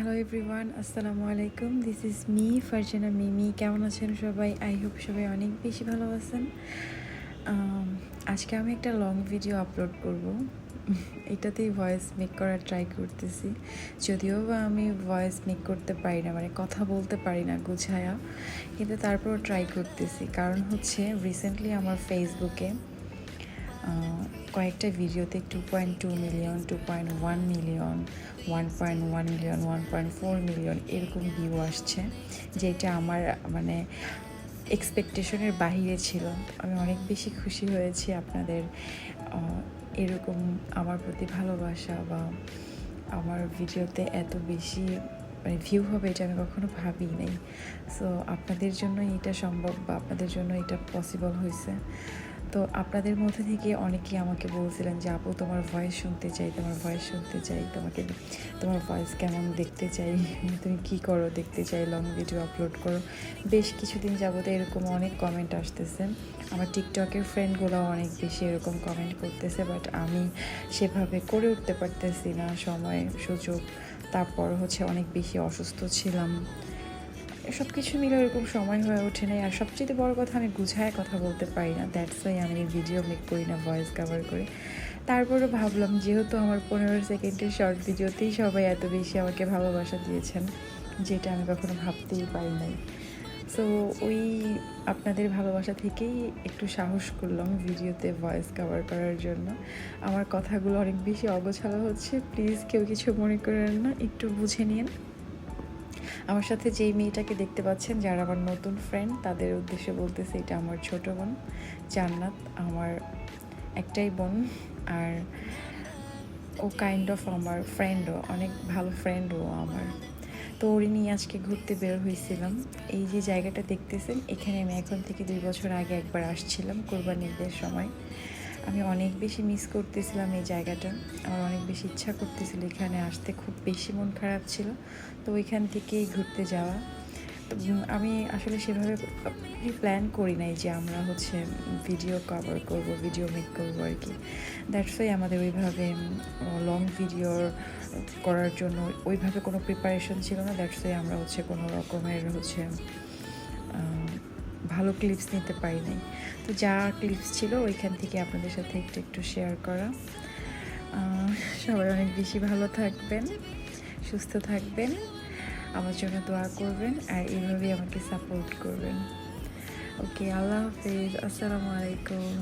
Hello everyone, আসসালামু আলাইকুম। This is me Farzana মিমি। কেমন আছেন সবাই? আই হোপ সবাই অনেক বেশি ভালো আছেন। আজকে আমি একটা লং ভিডিও আপলোড করব। এটাতেই ভয়েস মেক করার ট্রাই করতেছি, যদিও বা আমি ভয়েস মেক করতে পারি না, মানে কথা বলতে পারি না গুছায়া, কিন্তু তারপরও ট্রাই করতেছি। কারণ হচ্ছে রিসেন্টলি আমার ফেসবুকে কয়েকটা ভিডিওতে 2.2 মিলিয়ন, 2.1 মিলিয়ন, 1.1 মিলিয়ন, 1.4 মিলিয়ন এরকম ভিউ আসছে, যেটা আমার মানে এক্সপেকটেশনের বাহিরে ছিল। আমি অনেক বেশি খুশি হয়েছি আপনাদের এরকম আমার প্রতি ভালোবাসা বা আমার ভিডিওতে এত বেশি মানে ভিউ হবে এটা আমি কখনো ভাবি নাই। সো আপনাদের জন্য এটা সম্ভব বা আপনাদের জন্য এটা পসিবল হয়েছে। তো আপনাদের মধ্যে থেকে অনেকেই আমাকে বলছিলেন যে আপু তোমার ভয়েস শুনতে চাই, তোমার ভয়েস শুনতে চাই, তোমার ভয়েস কেমন দেখতে চাই, তুমি কী করো দেখতে চাই, লং ভিডিও আপলোড করো। বেশ কিছুদিন যাবত এরকম অনেক কমেন্ট আসতেছে। আমার টিকটকের ফ্রেন্ডগুলোও অনেক বেশি এরকম কমেন্ট করতেছে, বাট আমি সেভাবে করে উঠতে পারতেছি না, সময় সুযোগ, তারপর হচ্ছে অনেক বেশি অসুস্থ ছিলাম, সব কিছু মিলে এরকম সময় হয়ে ওঠে নাই। আর সবচেয়ে বড় কথা, আমি গুছায় কথা বলতে পারি না, দ্যাটস ওয়াই আমি ভিডিও মেক করি না, ভয়েস কভার করি। তারপরে ভাবলাম যেহেতু আমার 15 সেকেন্ডের শর্ট ভিডিওতেই সবাই এত বেশি আমাকে ভালোবাসা দিয়েছেন, যেটা আমি কখনো ভাবতেই পারি নাই। সো ওই আপনাদের ভালোবাসা থেকেই একটু সাহস করলাম ভিডিওতে ভয়েস কভার করার জন্য। আমার কথাগুলো অনেক বেশি অগোছালো হচ্ছে, প্লিজ কেউ কিছু মনে করেন না, একটু বুঝে নিন। আমার সাথে যেই মেয়েটাকে দেখতে পাচ্ছেন, যারা আমার নতুন ফ্রেন্ড, তাদের উদ্দেশ্যে বলতেছি, এটা আমার ছোট বোন জান্নাত, আমার একটাই বোন। আর ও কাইন্ড অফ আমার ফ্রেন্ডও, অনেক ভালো ফ্রেন্ডও আমার। তো ওরই নিয়ে আজকে ঘুরতে বের হয়েছিলাম। এই যে জায়গাটা দেখতেছেন, এখানে আমি এখন থেকে 2 বছর আগে একবার আসছিলাম কোরবানির ঈদের সময়। আমি অনেক বেশি মিস করতেছিলাম এই জায়গাটা, আমার অনেক বেশি ইচ্ছা করতেছিল এখানে আসতে, খুব বেশি মন খারাপ ছিল। তো ওইখান থেকেই ঘুরতে যাওয়া। তো আমি আসলে সেভাবে প্ল্যান করি নাই যে আমরা হচ্ছে ভিডিও কভার করব, ভিডিও মেক করবো আর কি। দ্যাটস ওয়াই আমাদের ওইভাবে লং ভিডিও করার জন্য ওইভাবে কোনো প্রিপারেশন ছিল না। দ্যাটস ওয়াই আমরা হচ্ছে কোনো রকমের হচ্ছে ভালো ক্লিপস নিতে পারি নাই। তো যা ক্লিপস ছিল ওইখান থেকে আপনাদের সাথে একটু একটু শেয়ার করা। সবাই অনেক বেশি ভালো থাকবেন, সুস্থ থাকবেন, আমার জন্য দোয়া করবেন, আর এইভাবেই আমাকে সাপোর্ট করবেন। ওকে, আল্লাহ হাফিজ, আসসালামু আলাইকুম।